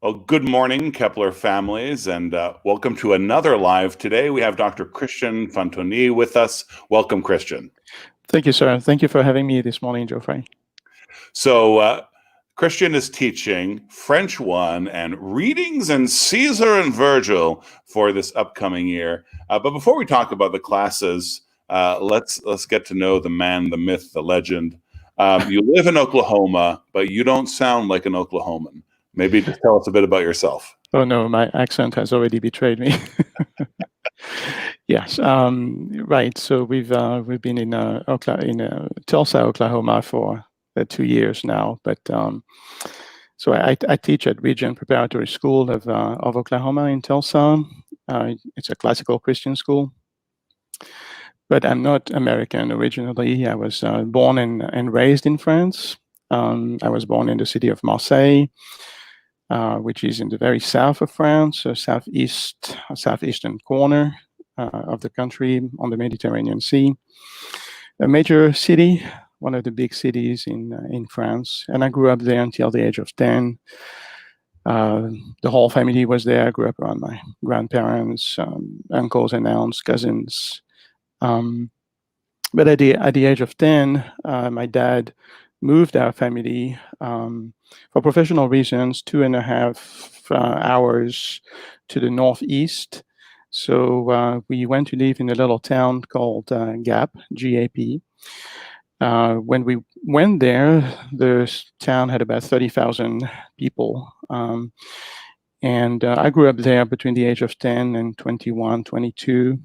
Well, good morning, Kepler families, and welcome to another live. Today we have Dr. Christian Fantoni with us. Welcome, Christian. Thank you, sir. Thank you for having me this morning, Geoffrey. So, Christian is teaching French 1 and readings in Caesar and Virgil for this upcoming year. But before we talk about the classes, let's get to know the man, the myth, the legend. You live in Oklahoma, but you don't sound like an Oklahoman. Maybe just tell us a bit about yourself. Oh no, my accent has already betrayed me. Yes, right. So we've been in Tulsa, Oklahoma for 2 years now. But so I teach at Regent Preparatory School of Oklahoma in Tulsa. It's a classical Christian school. But I'm not American originally. I was born and raised in France. I was born in the city of Marseille, which is in the very south of France, southeastern corner of the country on the Mediterranean Sea. A major city, one of the big cities in France. And I grew up there until the age of 10. The whole family was there. I grew up around my grandparents, uncles and aunts, cousins. But at the age of 10, my dad moved our family for professional reasons 2.5 hours to the northeast. So we went to live in a little town called Gap, G-A-P. When we went there, the town had about 30,000 people. And I grew up there between the age of 10 and 21, 22.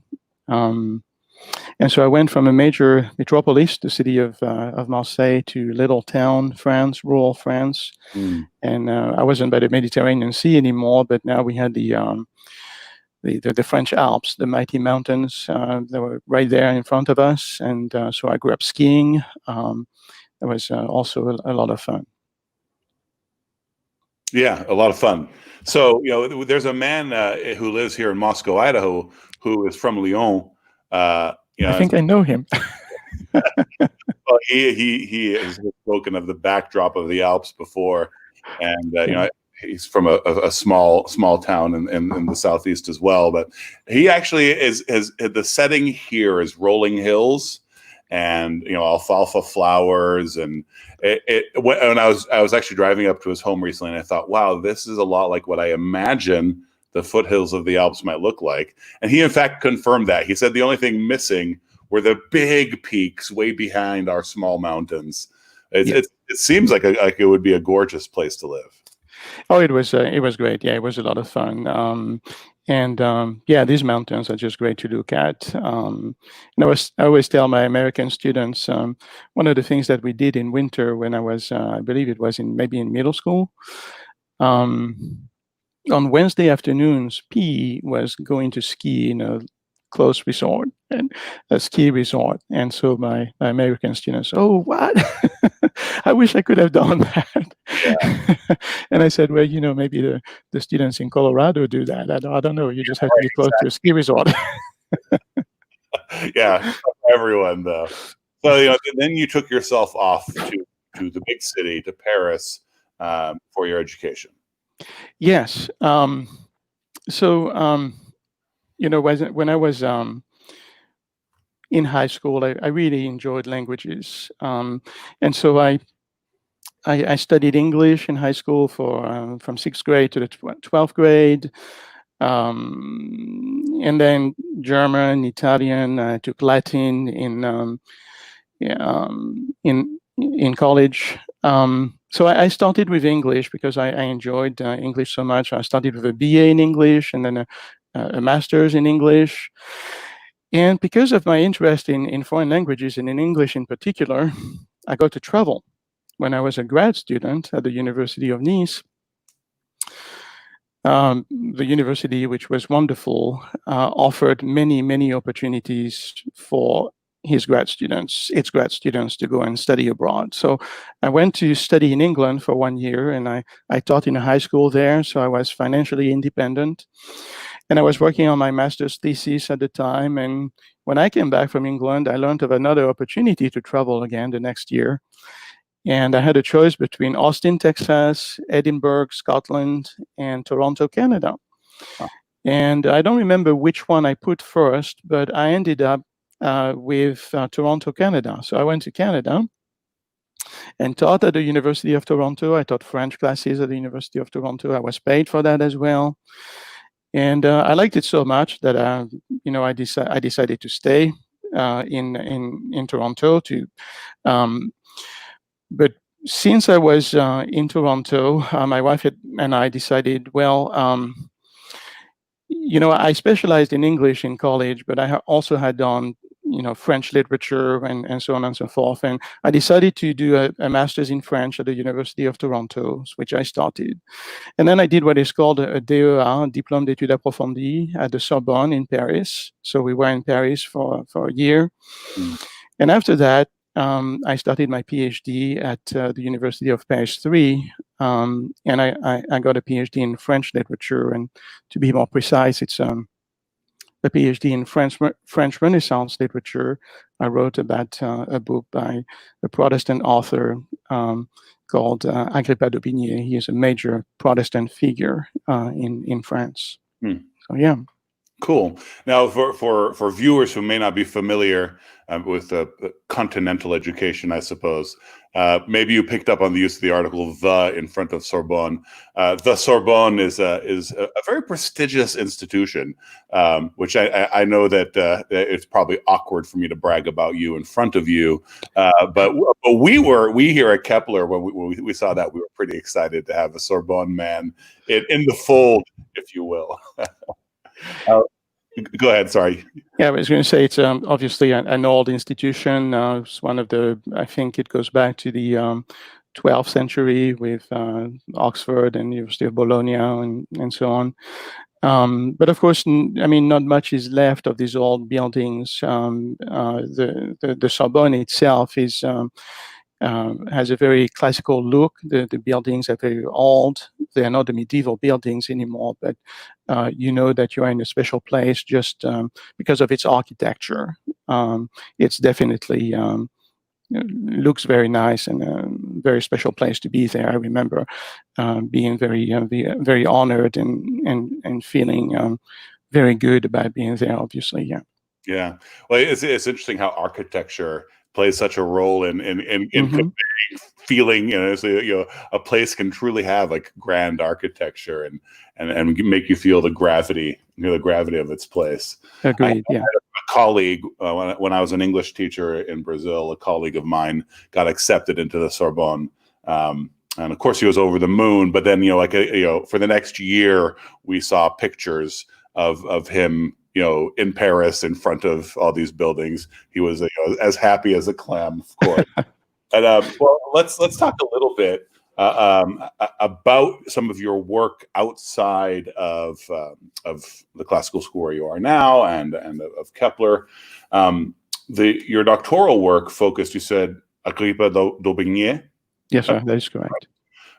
And so I went from a major metropolis, the city of Marseille, to little town France, rural France. And I wasn't by the Mediterranean Sea anymore, but now we had the French Alps, the mighty mountains that were right there in front of us. And so I grew up skiing. That was also a lot of fun. Yeah, a lot of fun. So, there's a man who lives here in Moscow, Idaho, who is from Lyon. I think I know him. Well, he has spoken of the backdrop of the Alps before, and he's from a small town in the southeast as well. But he actually is the setting here is rolling hills and alfalfa flowers, and when I was actually driving up to his home recently, and I thought, wow, this is a lot like what I imagine the foothills of the Alps might look like. And he in fact confirmed that. He said the only thing missing were the big peaks way behind our small mountains. It seems like it would be a gorgeous place to live. Oh, it was great. Yeah, it was a lot of fun. These mountains are just great to look at. And I always tell my American students, one of the things that we did in winter when I was, I believe it was maybe in middle school, on Wednesday afternoons, PE was going to ski in a close resort and a ski resort. And so my American students, oh, what? I wish I could have done that. Yeah. And I said, well, maybe the students in Colorado do that. I don't know. You just have to be close to a ski resort. Yeah, everyone though. So then you took yourself off to the big city, to Paris, for your education. Yes. When I was in high school, I really enjoyed languages, and so I studied English in high school from 6th grade to the 12th grade, and then German, Italian. I took Latin in college. So I started with English because I enjoyed English so much. I started with a BA in English and then a master's in English. And because of my interest in foreign languages and in English in particular, I got to travel. When I was a grad student at the University of Nice, the university, which was wonderful, offered many opportunities for its grad students to go and study abroad. So I went to study in England for 1 year, and I taught in a high school there, so I was financially independent. And I was working on my master's thesis at the time. And when I came back from England, I learned of another opportunity to travel again the next year. And I had a choice between Austin, Texas, Edinburgh, Scotland, and Toronto, Canada. And I don't remember which one I put first, but I ended up with Toronto, Canada. So I went to Canada and taught at the University of Toronto. I taught French classes at the University of Toronto. I was paid for that as well. And I liked it so much that I decided to stay in Toronto. But since I was in Toronto, my wife and I decided, well, I specialized in English in college, but I also had done, French literature and so on and so forth. And I decided to do a master's in French at the University of Toronto, which I started. And then I did what is called a DEA, Diplôme d'études approfondies, at the Sorbonne in Paris. So we were in Paris for a year. Mm. And after that, I started my Ph.D. at the University of Paris 3, and I got a Ph.D. in French literature. And to be more precise, it's a Ph.D. in French Renaissance literature. I wrote about a book by a Protestant author called Agrippa d'Aubigné. He is a major Protestant figure in France. So yeah. Cool. Now, for viewers who may not be familiar with continental education, I suppose, maybe you picked up on the use of the article "the" in front of Sorbonne. The Sorbonne is a very prestigious institution, which I know that it's probably awkward for me to brag about you in front of you, but we here at Kepler, when we saw that, we were pretty excited to have a Sorbonne man in the fold, if you will. Go ahead. Sorry. Yeah, I was going to say it's obviously an old institution. It's one of I think it goes back to the 12th century with Oxford and University of Bologna and so on. But of course, not much is left of these old buildings. The Sorbonne itself has a very classical look. The buildings are very old. They are not the medieval buildings anymore, but that you're in a special place just because of its architecture. It's definitely looks very nice and a very special place to be there. I remember being very honored and feeling very good about being there. Obviously, yeah. Yeah. Well, it's interesting how architecture plays such a role in conveying feeling. A place can truly have like grand architecture and make you feel the gravity of its place. Agreed. Yeah. A colleague when I was an English teacher in Brazil, a colleague of mine got accepted into the Sorbonne. And of course, he was over the moon. But then, for the next year, we saw pictures of him, in Paris, in front of all these buildings. He was as happy as a clam, of course. And well, let's talk a little bit about some of your work outside of the classical school where you are now and of Kepler. Your doctoral work focused, you said, Agrippa d'Aubigné. Yes, sir, that is correct.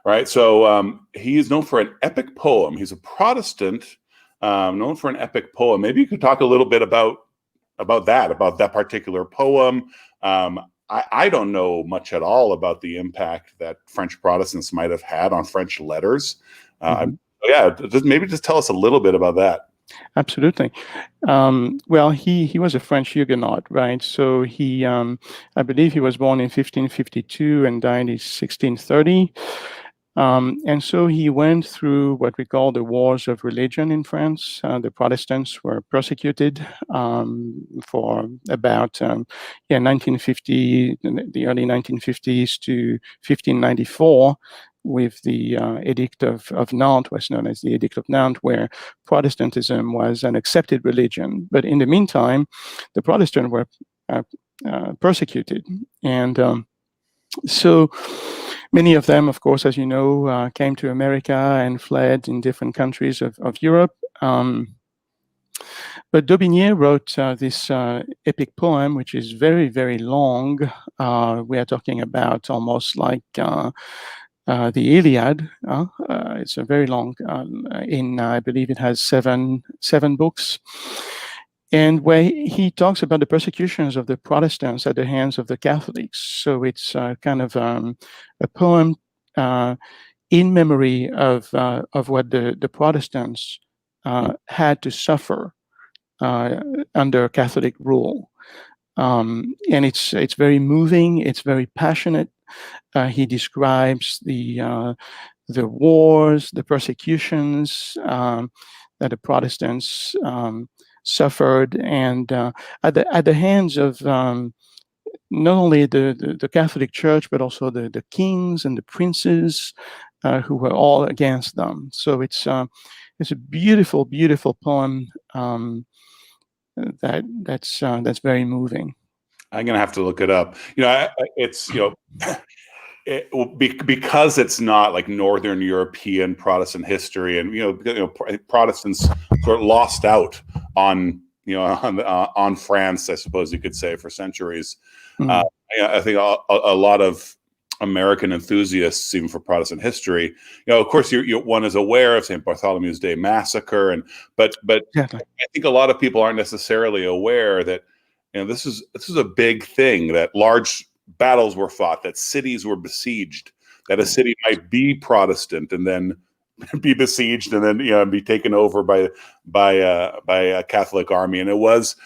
Right. So he is known for an epic poem. He's a Protestant, known for an epic poem. Maybe you could talk a little bit about that particular poem. I don't know much at all about the impact that French Protestants might have had on French letters. Just tell us a little bit about that. Absolutely. Well, he was a French Huguenot, right? So he, I believe he was born in 1552 and died in 1630. And so he went through what we call the wars of religion in France. The Protestants were persecuted for about 1950, the early 1950s to 1594, with the Edict of Nantes, was known as the Edict of Nantes, where Protestantism was an accepted religion. But in the meantime, the Protestants were persecuted. And so many of them, of course, as you know, came to America and fled in different countries of Europe. But d'Aubigné wrote this epic poem, which is very, very long. We are talking about almost like the Iliad. It's a very long, I believe it has seven books. and where he talks about the persecutions of the Protestants at the hands of the Catholics. So it's kind of a poem in memory of what the Protestants had to suffer under Catholic rule. And it's very moving. It's very passionate. He describes the wars, the persecutions that the Protestants suffered, and at the hands of not only the Catholic Church, but also the kings and the princes who were all against them. So it's a beautiful, beautiful poem that's very moving. I'm gonna have to look it up. It's because it's not like Northern European Protestant history, and Protestants sort of lost out on on France, I suppose you could say, for centuries. I think a lot of American enthusiasts, even for Protestant history, of course, one is aware of St. Bartholomew's Day massacre, but Exactly. I think a lot of people aren't necessarily aware that this is a big thing, that large battles were fought, that cities were besieged, that a city might be Protestant and then be besieged and then be taken over by a Catholic army. And it was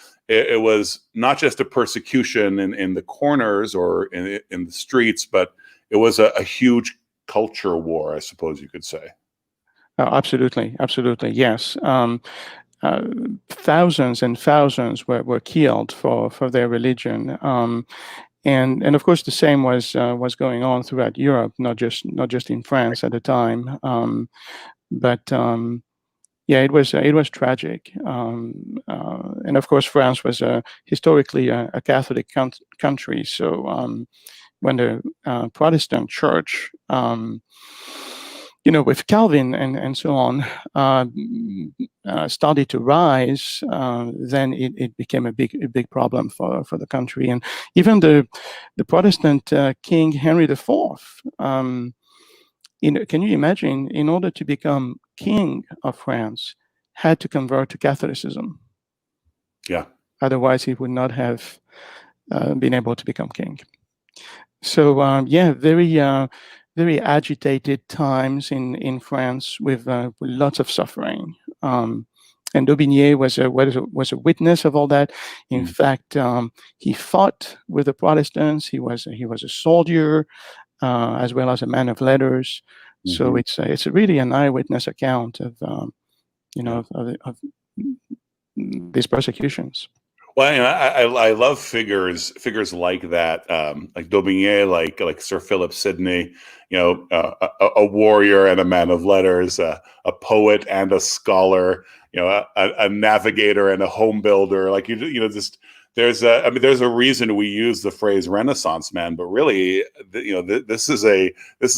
not just a persecution in the corners or in the streets, but it was a huge culture war, I suppose you could say. Absolutely, absolutely, yes. Thousands and thousands were killed for their religion, and of course the same was going on throughout Europe, not just in France at the time, but yeah, it was tragic, and of course France was historically a Catholic country, so when the Protestant Church, with Calvin and so on, started to rise, then it became a big problem for the country. And even the Protestant King Henry IV, can you imagine, in order to become king of France, had to convert to Catholicism. Yeah. Otherwise, he would not have been able to become king. So yeah, very agitated times in France with lots of suffering. And Daubigny was a witness of all that. In fact, he fought with the Protestants. He was a soldier as well as a man of letters. So it's really an eyewitness account of of these persecutions. Well, I love figures like that, like Daubigny, like Sir Philip Sidney, a warrior and a man of letters, a poet and a scholar, a navigator and a home builder. Like just there's a reason we use the phrase Renaissance man, but really, this is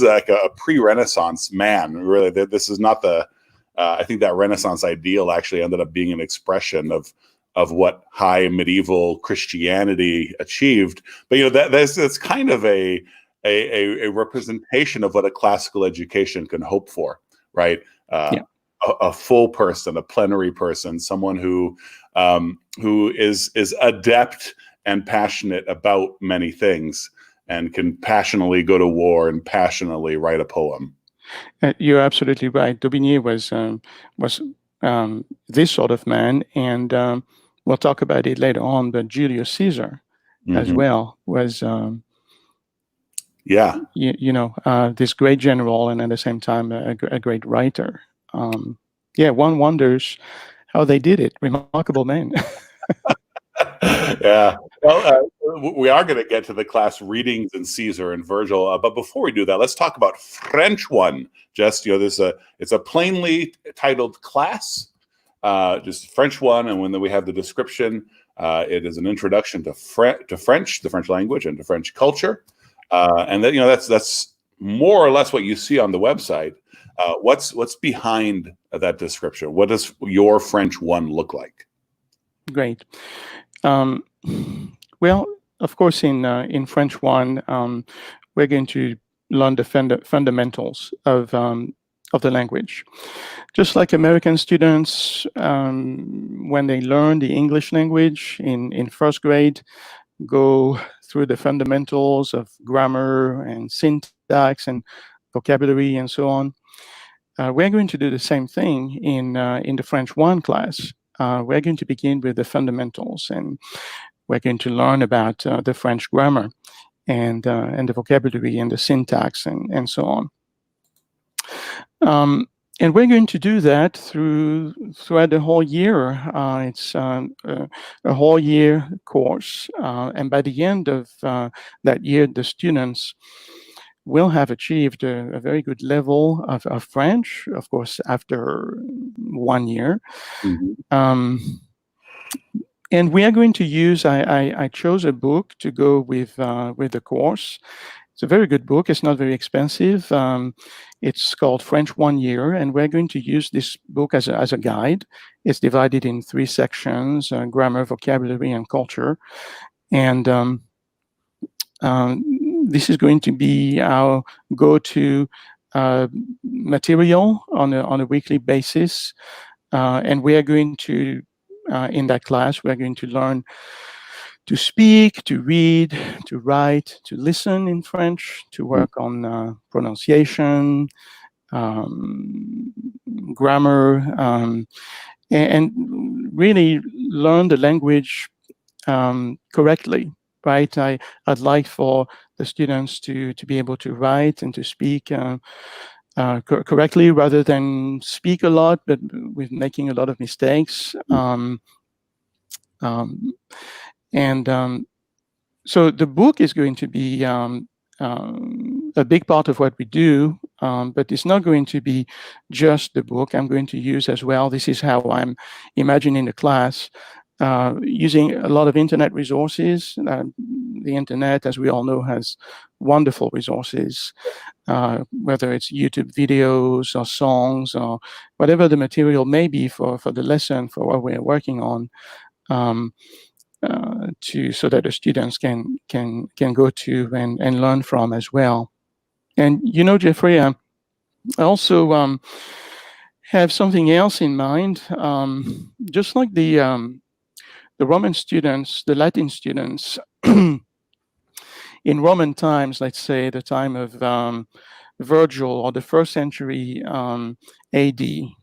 like a pre-Renaissance man. Really, this is not the. I think that Renaissance ideal actually ended up being an expression of what high medieval Christianity achieved. But that's kind of a representation of what a classical education can hope for, right? A full person, a plenary person, someone who is adept and passionate about many things and can passionately go to war and passionately write a poem. You're absolutely right. Daubigny was this sort of man, and we'll talk about it later on. But Julius Caesar, as well, was this great general, and at the same time a great writer. One wonders how they did it. Remarkable men. Yeah. Well, we are going to get to the class readings in Caesar and Virgil, but before we do that, let's talk about French 1. Just it's a plainly titled class, just French 1, and when we have the description, it is an introduction to French, the French language, and to French culture, and that's more or less what you see on the website. What's behind that description? What does your French 1 look like? Great. Well, of course, in French 1, we're going to learn the fundamentals of of the language. Just like American students, when they learn the English language in first grade, go through the fundamentals of grammar and syntax and vocabulary and so on. We're going to do the same thing in the French 1 class. We're going to begin with the fundamentals, and we're going to learn about the French grammar and the vocabulary and the syntax and so on. And we're going to do that throughout the whole year. It's a whole year course. And by the end of that year, the students will have achieved a very good level of French, of course, after 1 year. Mm-hmm. And we are going to use, I chose a book to go with the course. It's a very good book. It's not very expensive. It's called French 1 Year, and we're going to use this book as a guide. It's divided in 3 sections, grammar, vocabulary, and culture. And this is going to be our go-to material on a weekly basis. And we are going to, in that class, we're going to learn to speak, to read, to write, to listen in French, to work on pronunciation, grammar, and really learn the language correctly, right? I'd like for the students to be able to write and to speak correctly rather than speak a lot, but with making a lot of mistakes. So the book is going to be a big part of what we do, but it's not going to be just the book. I'm going to use as well, this is how I'm imagining the class, using a lot of internet resources. The internet, as we all know, has wonderful resources, whether it's YouTube videos or songs or whatever the material may be for the lesson, for what we're working on. So that the students can go to and learn from as well. And Jeffrey, I also have something else in mind. Just like the Roman students, the Latin students, in Roman times, let's say the time of Virgil or the 1st century A.D.,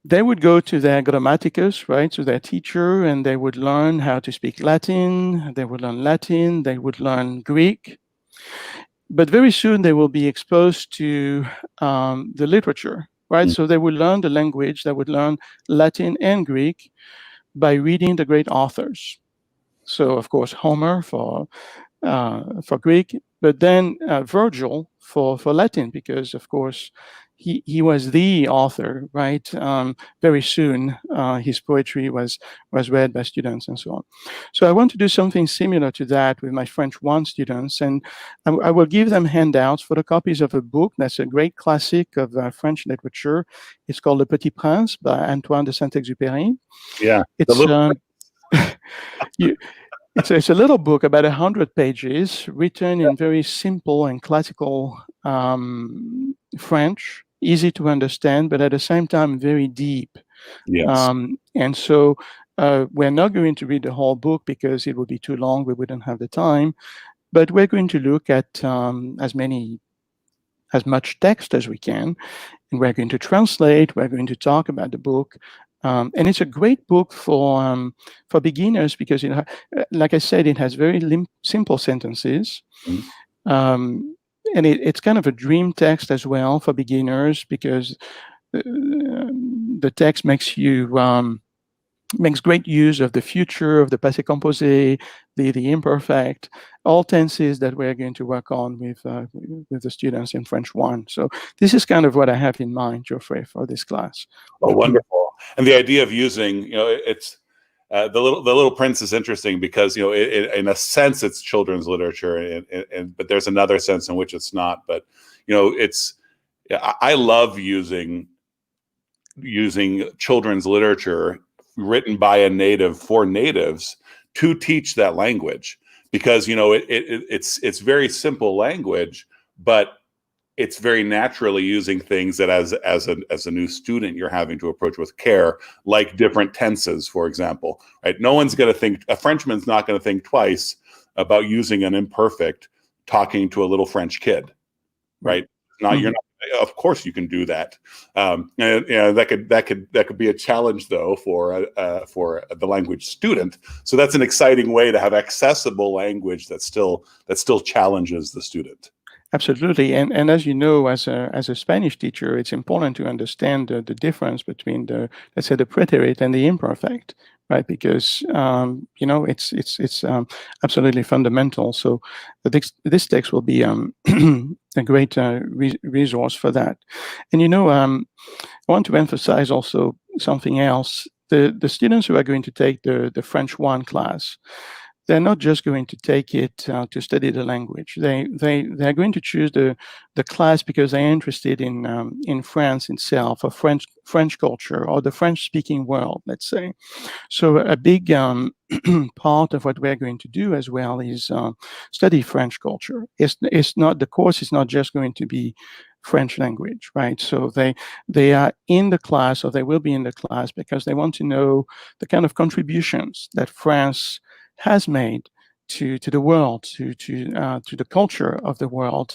they would go to their grammaticus, right, to their teacher, and they would learn how to speak Latin, they would learn Latin, they would learn Greek. But very soon they will be exposed to the literature, right? So they would learn the language, they would learn Latin and Greek by reading the great authors. So, of course, Homer for Greek, but then Virgil for Latin, because, of course, he was the author, right? Very soon, his poetry was read by students and so on. So I want to do something similar to that with my French 1 students, and I will give them handouts for the copies of a book that's a great classic of French literature. It's called Le Petit Prince by Antoine de Saint-Exupéry. Yeah, it's it's a little book, about 100 pages, written in very simple and classical French, easy to understand, but at the same time very deep. Yes. And so we're not going to read the whole book because it would be too long. We wouldn't have the time. But we're going to look at as much text as we can, and we're going to translate. We're going to talk about the book. And it's a great book for beginners because, like I said, it has very simple sentences. And it's kind of a dream text as well for beginners because the text makes great use of the future, of the passé composé, the imperfect, all tenses that we're going to work on with the students in French 1. So this is kind of what I have in mind, Geoffrey, for this class. Oh, wonderful! And the idea of using, it's the Little Prince is interesting because in a sense it's children's literature, but there's another sense in which it's not. But I love using children's literature written by a native for natives to teach that language because it's very simple language, but it's very naturally using things that as a new student you're having to approach with care, like different tenses, for example, right? No one's going to think, a Frenchman's not going to think twice about using an imperfect talking to a little French kid, right? Not you're not. Of course, you can do that, and that could be a challenge though for the language student. So that's an exciting way to have accessible language that still challenges the student. Absolutely, and as you know, as a Spanish teacher, it's important to understand the difference between the, let's say, the preterite and the imperfect, right? Because it's absolutely fundamental. So this text will be a great resource for that. And I want to emphasize also something else. The students who are going to take the French 1 class, they're not just going to take it to study the language. They're going to choose the class because they're interested in France itself, or French culture, or the French-speaking world, let's say. So a big part of what we're going to do as well is study French culture. It's not, the course is not just going to be French language, right? So they are in the class, or they will be in the class because they want to know the kind of contributions that France has made to the world, to the culture of the world.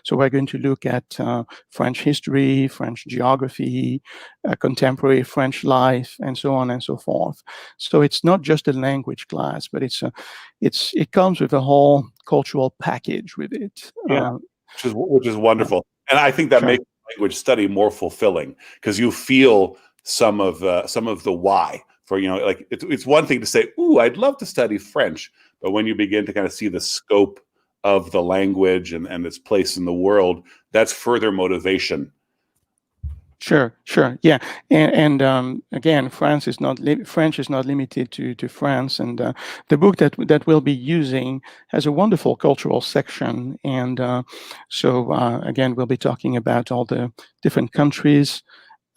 So we're going to look at French history, French geography, contemporary French life, and so on and so forth. So it's not just a language class, but it comes with a whole cultural package with it. Yeah, which is wonderful, and I think that makes language study more fulfilling because you feel some of the why. For like it's one thing to say, "Ooh, I'd love to study French," but when you begin to kind of see the scope of the language and its place in the world, that's further motivation. Sure, yeah, and again, French is not limited to France, and the book that we'll be using has a wonderful cultural section, and so again, we'll be talking about all the different countries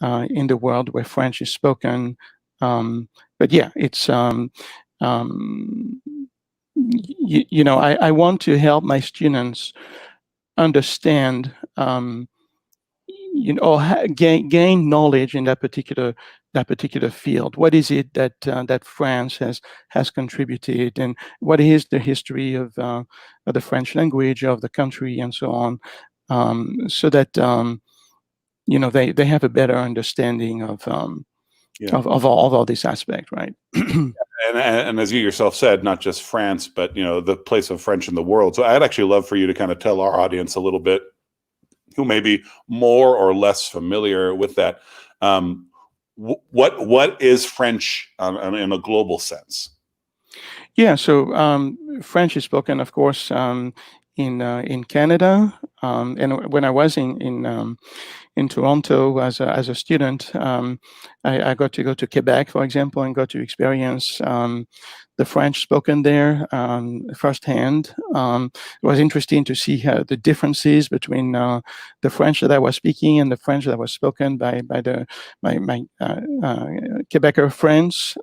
in the world where French is spoken. But yeah, it's I want to help my students understand, gain knowledge in that particular field. What is it that France has contributed, and what is the history of the French language, of the country, and so on, so that they have a better understanding of all this aspect, right? And as you yourself said, not just France, but the place of French in the world. So I'd actually love for you to kind of tell our audience a little bit, who may be more or less familiar with that. What is French in a global sense? Yeah, so French is spoken, of course, in Canada, and when I was in Toronto as a student, I got to go to Quebec, for example, and got to experience the French spoken there firsthand. It was interesting to see the differences between the French that I was speaking and the French that was spoken by my Quebecer friends.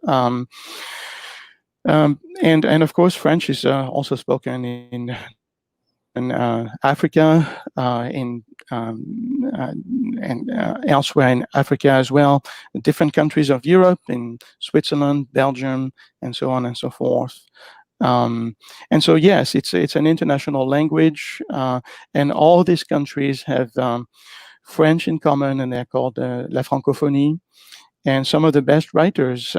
And of course, French is also spoken in Africa, and elsewhere in Africa as well, different countries of Europe, in Switzerland, Belgium, and so on and so forth. And so, yes, it's an international language, and all these countries have French in common, and they're called La Francophonie. And some of the best writers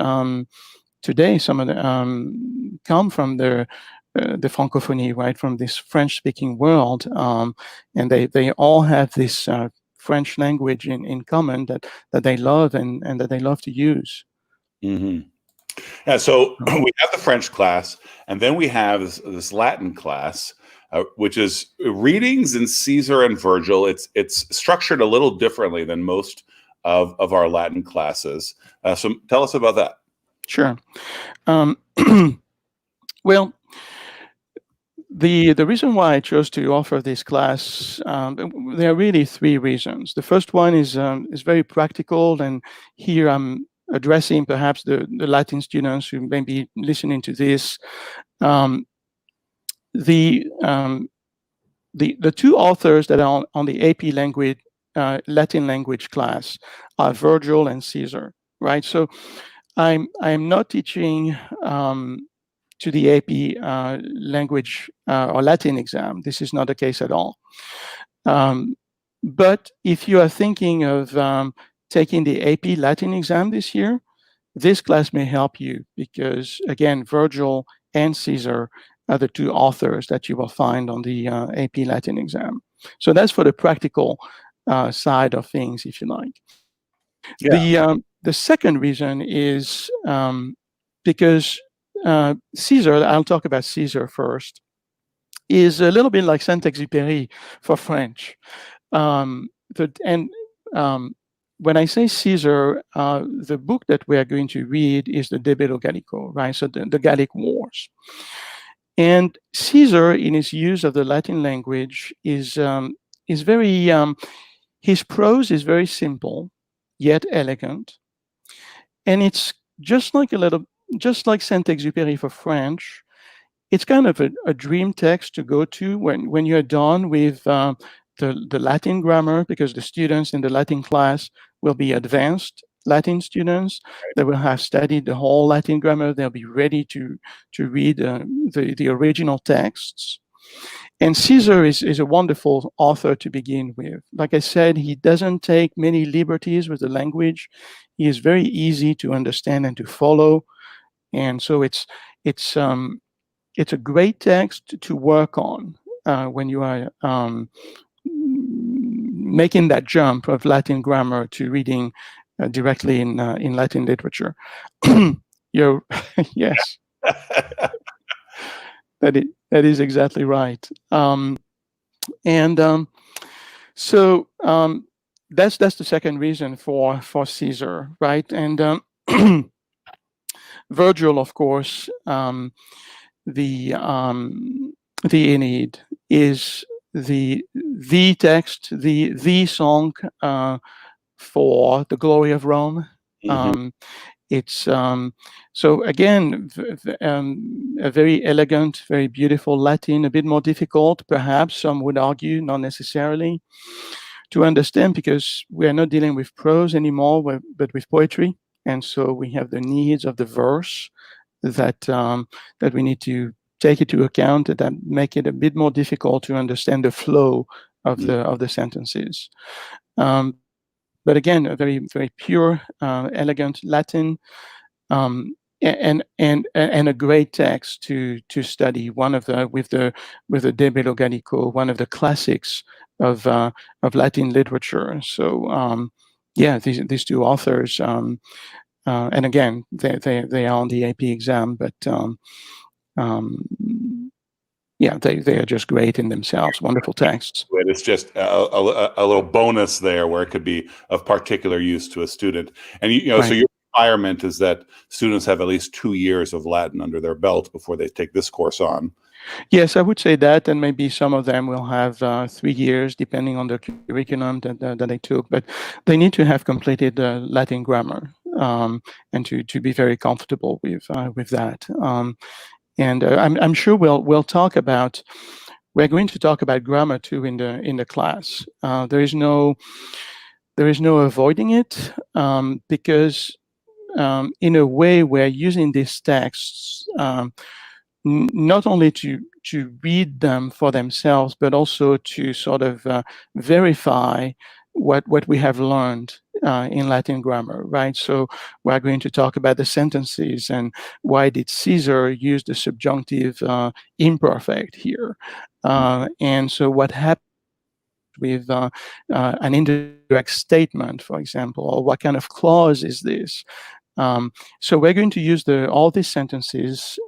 today, some of them come from the Francophonie, right, from this French-speaking world, and they all have this French language in common that they love and that they love to use. Mm-hmm. Yeah, so we have the French class, and then we have this Latin class, which is readings in Caesar and Virgil. It's structured a little differently than most of our Latin classes. So tell us about that. Sure. Well, the reason why I chose to offer this class, there are really three reasons. The first one is very practical, and here I'm addressing perhaps the Latin students who may be listening to this. The the two authors that are on the AP language, Latin language class are Virgil and Caesar, right? So I'm not teaching to the AP language or Latin exam. This is not the case at all. But if you are thinking of taking the AP Latin exam this year, this class may help you because, again, Virgil and Caesar are the two authors that you will find on the AP Latin exam. So that's for the practical side of things, if you like. Yeah. The second reason is because Caesar, I'll talk about Caesar first, is a little bit like Saint-Exupéry for French. And when I say Caesar, the book that we are going to read is the De Bello Gallico, right? So the Gallic Wars. And Caesar, in his use of the Latin language, is very, his prose is very simple, yet elegant. And it's just like Saint-Exupéry for French. It's kind of a dream text to go to when you're done with the Latin grammar, because the students in the Latin class will be advanced Latin students. They will have studied the whole Latin grammar. They'll be ready to read the original texts. And Caesar is a wonderful author to begin with. Like I said, he doesn't take many liberties with the language. He is very easy to understand and to follow. And so it's a great text to work on when you are making that jump of Latin grammar to reading directly in Latin literature. You're yes, that is exactly right. So that's the second reason for Caesar, right? And Virgil, of course, the Aeneid is the text, the song for the glory of Rome. Mhm. It's so again a very elegant, very beautiful Latin, a bit more difficult, perhaps some would argue, not necessarily, to understand because we are not dealing with prose anymore, but with poetry, and so we have the needs of the verse that that we need to take into account that make it a bit more difficult to understand the flow of the sentences. But again, a very very pure, elegant Latin, and a great text to study. One of the with the De Bello Gallico, one of the classics of Latin literature. So yeah, these two authors. And again, they are on the AP exam, but yeah, they are just great in themselves. Wonderful texts. It's just a little bonus there where it could be of particular use to a student. And so Right. your requirement is that students have at least 2 years of Latin under their belt before they take this course on. Yes, I would say that, and maybe some of them will have 3 years, depending on the curriculum that they took. But they need to have completed Latin grammar and to be very comfortable with that. And I'm sure we'll talk about. We're going to talk about grammar too in the class. There is no avoiding it because in a way we're using these texts not only to read them for themselves, but also to sort of verify what we have learned in Latin grammar, right? So we're going to talk about the sentences and why did Caesar use the subjunctive imperfect here, and so what happened with an indirect statement, for example, or what kind of clause is this? So we're going to use all these sentences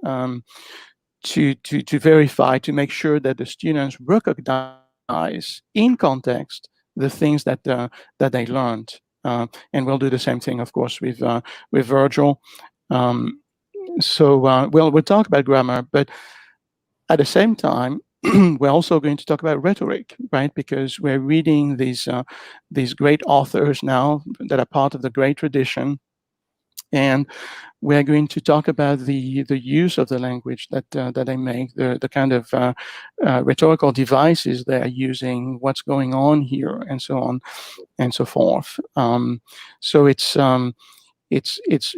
to verify, to make sure that the students recognize in context the things that they learned. And we'll do the same thing, of course, with Virgil. So we'll talk about grammar, but at the same time, we're also going to talk about rhetoric, right? Because we're reading these great authors now that are part of the great tradition. And we're going to talk about the use of the language that they make, the kind of rhetorical devices they are using, what's going on here, and so on and so forth. So it's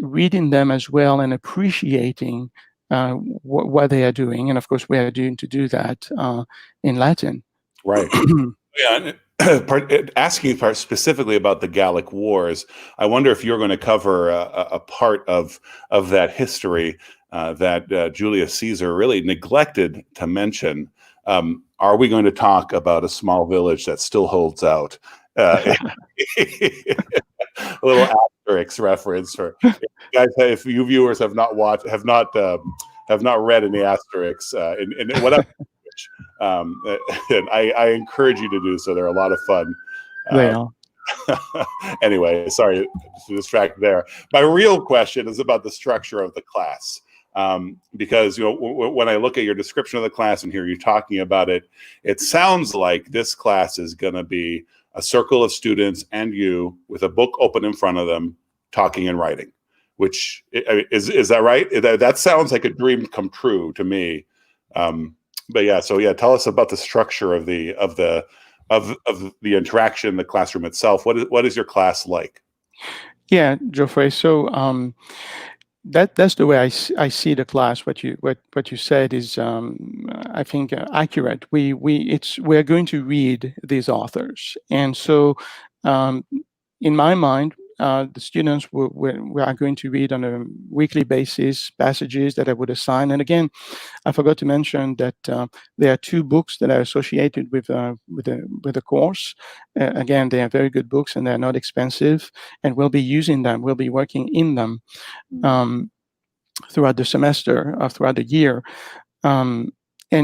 reading them as well and appreciating what they are doing, and of course we are doing to do that in Latin. Right. Yeah. Asking specifically about the Gallic Wars, I wonder if you're going to cover a part of that history that Julius Caesar really neglected to mention. Are we going to talk about a small village that still holds out? A little asterisk reference for guys. If you viewers have not read any asterisks in whatever. And I encourage you to do so. They're a lot of fun. They are. Anyway, sorry to distract there. My real question is about the structure of the class. Because when I look at your description of the class and hear you talking about it, it sounds like this class is going to be a circle of students and you with a book open in front of them, talking and writing. Which is that right? That sounds like a dream come true to me. But yeah, so yeah, tell us about the structure of the interaction, the classroom itself. What is your class like? Yeah, Geoffrey. So that's the way I see the class. What you said is, I think, accurate. We're going to read these authors, and so in my mind, the students we are going to read on a weekly basis passages that I would assign. And again, I forgot to mention that there are 2 books that are associated with the course. Again, they are very good books and they're not expensive, and we'll be using them. We'll be working in them throughout the semester, throughout the year. And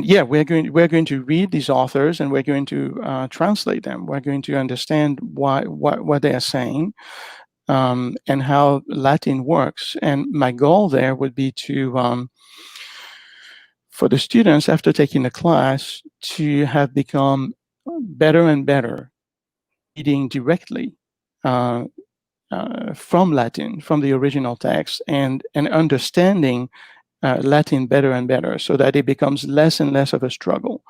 yeah, we're going to read these authors and we're going to translate them. We're going to understand what they are saying. And how Latin works. And my goal there would be to, for the students after taking the class, to have become better and better reading directly from Latin, from the original text, and understanding Latin better and better, so that it becomes less and less of a struggle.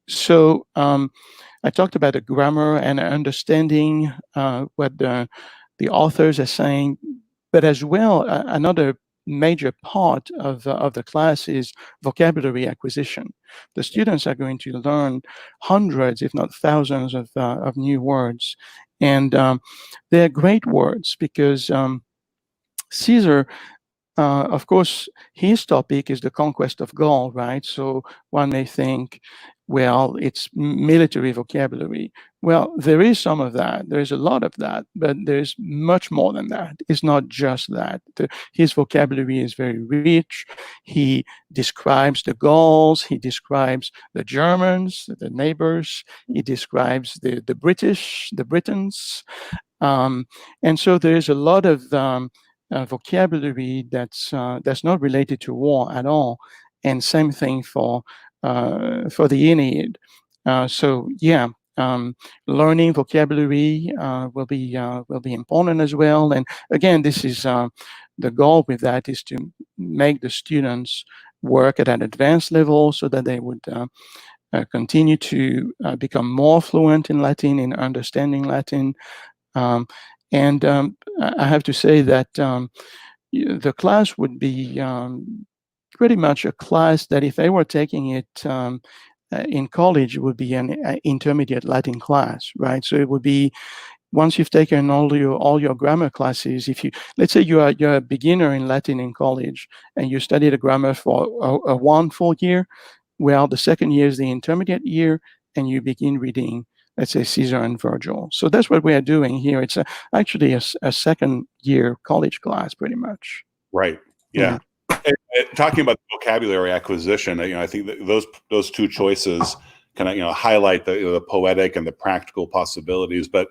So I talked about the grammar and understanding what the authors are saying, but as well, another major part of the class is vocabulary acquisition. The students are going to learn hundreds, if not thousands, of new words, and they're great words because Caesar, of course, his topic is the conquest of Gaul, right? So one may think, well, it's military vocabulary. Well, there is some of that. There's a lot of that, but there's much more than that. It's not just that. His vocabulary is very rich. He describes the Gauls. He describes the Germans, the neighbors. He describes the British, the Britons. And so there is a lot of vocabulary that's not related to war at all. And same thing for the Aeneid. So yeah, learning vocabulary will be important as well. And again, this is the goal with that is to make the students work at an advanced level so that they would continue to become more fluent in Latin, in understanding Latin. And I have to say that the class would be pretty much a class that if they were taking it in college, it would be an intermediate Latin class, right? So it would be, once you've taken all your grammar classes, let's say you're a beginner in Latin in college and you study the grammar for a 1 full year, well, the second year is the intermediate year and you begin reading, let's say, Caesar and Virgil. So that's what we are doing here. It's actually a second year college class, pretty much. Right. Yeah. Talking about vocabulary acquisition, I think that those 2 choices kind of highlight the poetic and the practical possibilities. But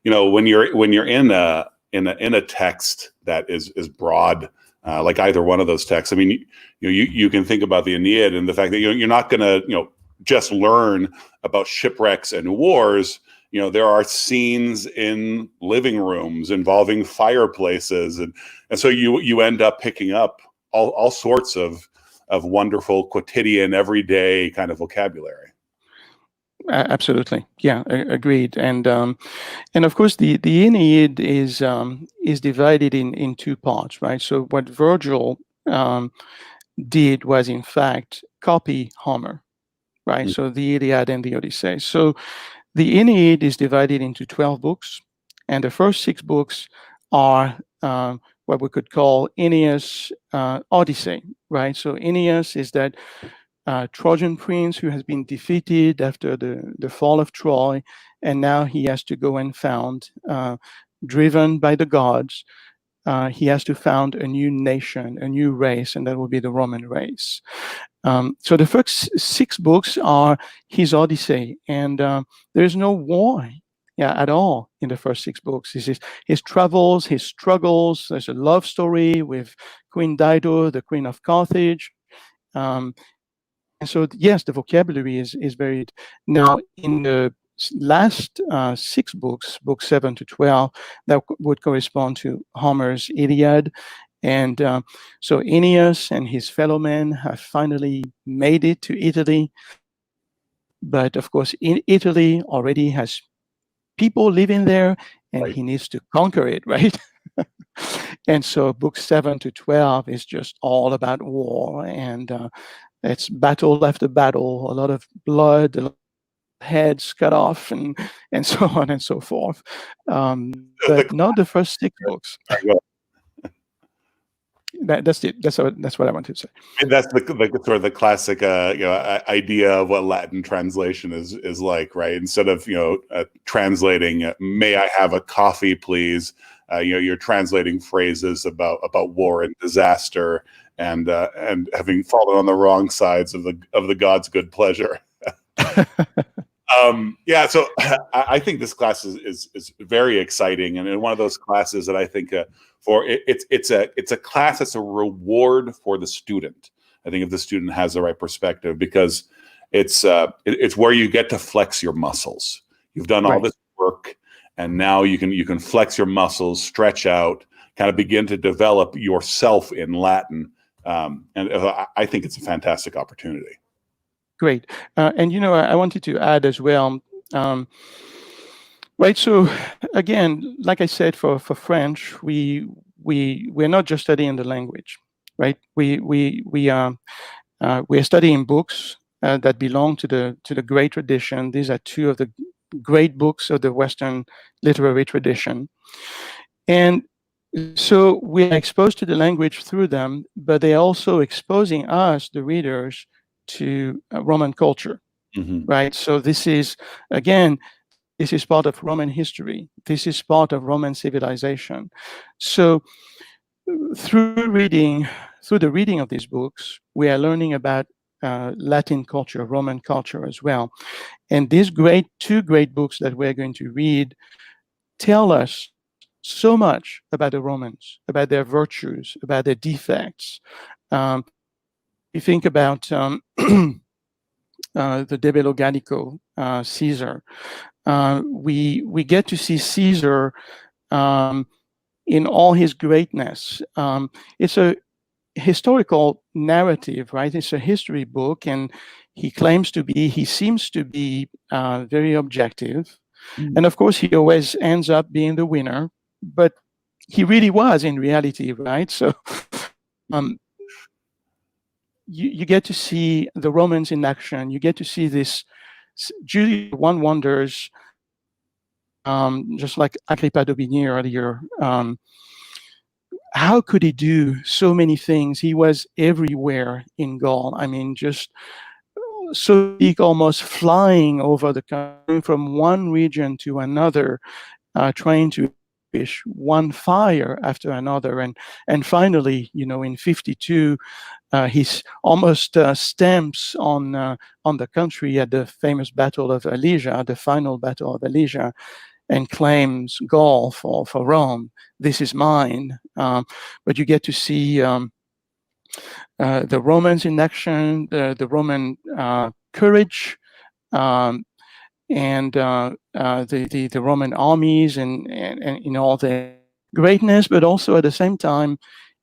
when you're in a text that is broad, like either one of those texts, I mean, you can think about the Aeneid and the fact that you're not going to just learn about shipwrecks and wars. there are scenes in living rooms involving fireplaces, and so you end up picking up all sorts of wonderful quotidian, everyday kind of vocabulary. Absolutely, yeah, agreed. And of course, the Aeneid is divided in two parts, right? So what Virgil did was, in fact, copy Homer, right? So the Iliad and the Odyssey. So the Aeneid is divided into 12 books, and the first 6 books are what we could call Aeneas Odyssey, right? So Aeneas is that Trojan prince who has been defeated after the fall of Troy, and now he has to go and found, driven by the gods, he has to found a new nation, a new race, and that will be the Roman race. So the first 6 books are his Odyssey, and there's no war at all in the first 6 books. This is his travels, his struggles. There's a love story with Queen Dido, the Queen of Carthage. And so, yes, the vocabulary is varied. Now, in the last 6 books, books 7 to 12, that would correspond to Homer's Iliad. And so Aeneas and his fellow men have finally made it to Italy. But of course, in Italy already has people living there, and Right. he needs to conquer it, right? And so books 7 to 12 is just all about war, and it's battle after battle, a lot of blood, a lot of heads cut off, and so on and so forth. But not the first 6 books. That's it. That's what I wanted to say. And that's the sort of the classic idea of what Latin translation is like, right? Instead of translating "May I have a coffee, please," you're translating phrases about war and disaster, and having fallen on the wrong sides of the God's good pleasure. So I think this class is very exciting, and one of those classes that I think it's a class that's a reward for the student. I think if the student has the right perspective, because it's where you get to flex your muscles. You've done all this work, and now you can flex your muscles, stretch out, kind of begin to develop yourself in Latin. And I think it's a fantastic opportunity. Great. And I wanted to add as well, right? So again, like I said, for French, we're not just studying the language, right? We are studying books that belong to the great tradition. These are 2 of the great books of the Western literary tradition, and so we're exposed to the language through them, but they're also exposing us, the readers, to Roman culture, right? So this is, again, this is part of Roman history. This is part of Roman civilization. So through the reading of these books, we are learning about Latin culture, Roman culture as well. And these 2 great books that we're going to read tell us so much about the Romans, about their virtues, about their defects. You think about the De Bello Gallico, Caesar. We get to see Caesar in all his greatness. It's a historical narrative, right? It's a history book, and he seems to be very objective. And of course, he always ends up being the winner, but he really was in reality, right? So you get to see the Romans in action. You get to see this. Julius one wonders, just like Agrippa d'Aubigny earlier, how could he do so many things? He was everywhere in Gaul. I mean, just so he almost flying over the country from one region to another, trying to fish one fire after another, and finally, in 52, he almost stamps on the country at the famous Battle of Alesia, the final Battle of Alesia, and claims Gaul for Rome. This is mine. But you get to see the Romans in action, the Roman courage, and the Roman armies and in all their greatness, but also at the same time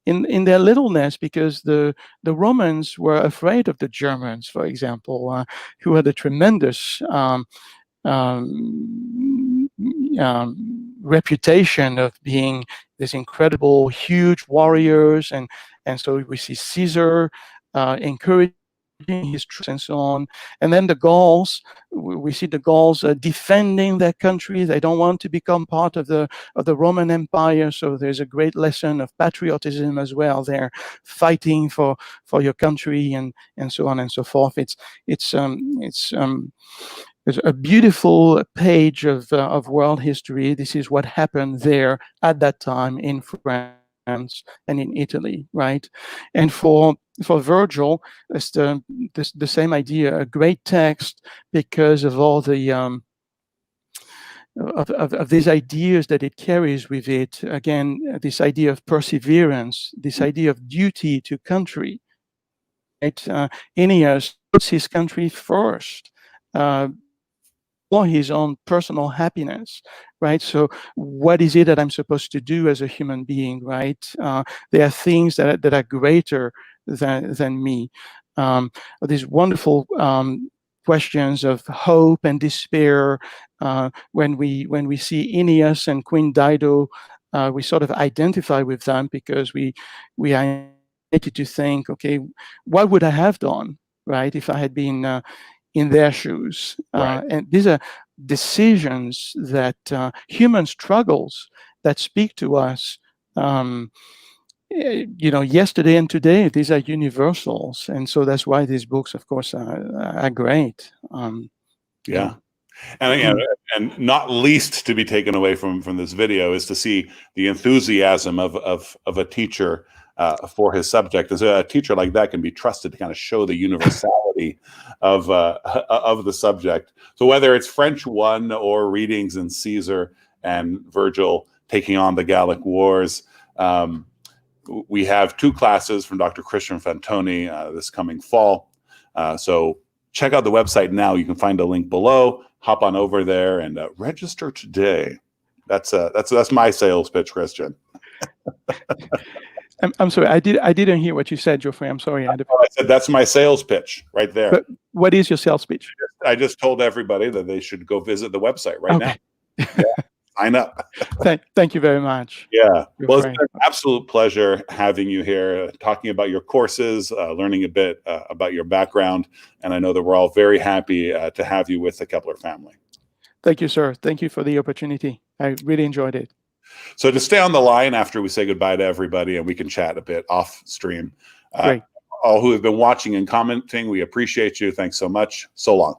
in their littleness, because the Romans were afraid of the Germans, for example, who had a tremendous um, reputation of being this incredible, huge warriors, and so we see Caesar encouraging his troops and so on. And then the Gauls, we see the Gauls defending their country. They don't want to become part of the Roman Empire. So there's a great lesson of patriotism as well. They're fighting for your country and so on and so forth. It's a beautiful page of world history. This is what happened there at that time in France and in Italy, right? And for Virgil, it's the same idea, a great text because of all the of these ideas that it carries with it. Again, this idea of perseverance, this idea of duty to country. Right? Aeneas puts his country first. For his own personal happiness, right? So what is it that I'm supposed to do as a human being, right? There are things that are greater than me. These wonderful questions of hope and despair. When we see Aeneas and Queen Dido, we sort of identify with them because we are able to think, okay, what would I have done, right, if I had been in their shoes. Right. And these are decisions that human struggles that speak to us, yesterday and today. These are universals. And so that's why these books, of course, are great. Yeah. And again, and not least to be taken away from this video is to see the enthusiasm of a teacher for his subject. As a teacher like that can be trusted to kind of show the universality of the subject. So whether it's French 1 or readings in Caesar and Virgil taking on the Gallic Wars, we have 2 classes from Dr. Christian Fantoni this coming fall. So check out the website now. You can find a link below. Hop on over there and register today. That's my sales pitch, Christian. I'm sorry, I didn't hear what you said, Geoffrey. I'm sorry. I said that's my sales pitch right there. But what is your sales pitch? I just told everybody that they should go visit the website right now. Yeah, sign up. Thank you very much. Yeah. Well, it's been an absolute pleasure having you here, talking about your courses, learning a bit about your background. And I know that we're all very happy to have you with the Kepler family. Thank you, sir. Thank you for the opportunity. I really enjoyed it. So to stay on the line after we say goodbye to everybody and we can chat a bit off stream. Great. All who have been watching and commenting, we appreciate you. Thanks so much. So long.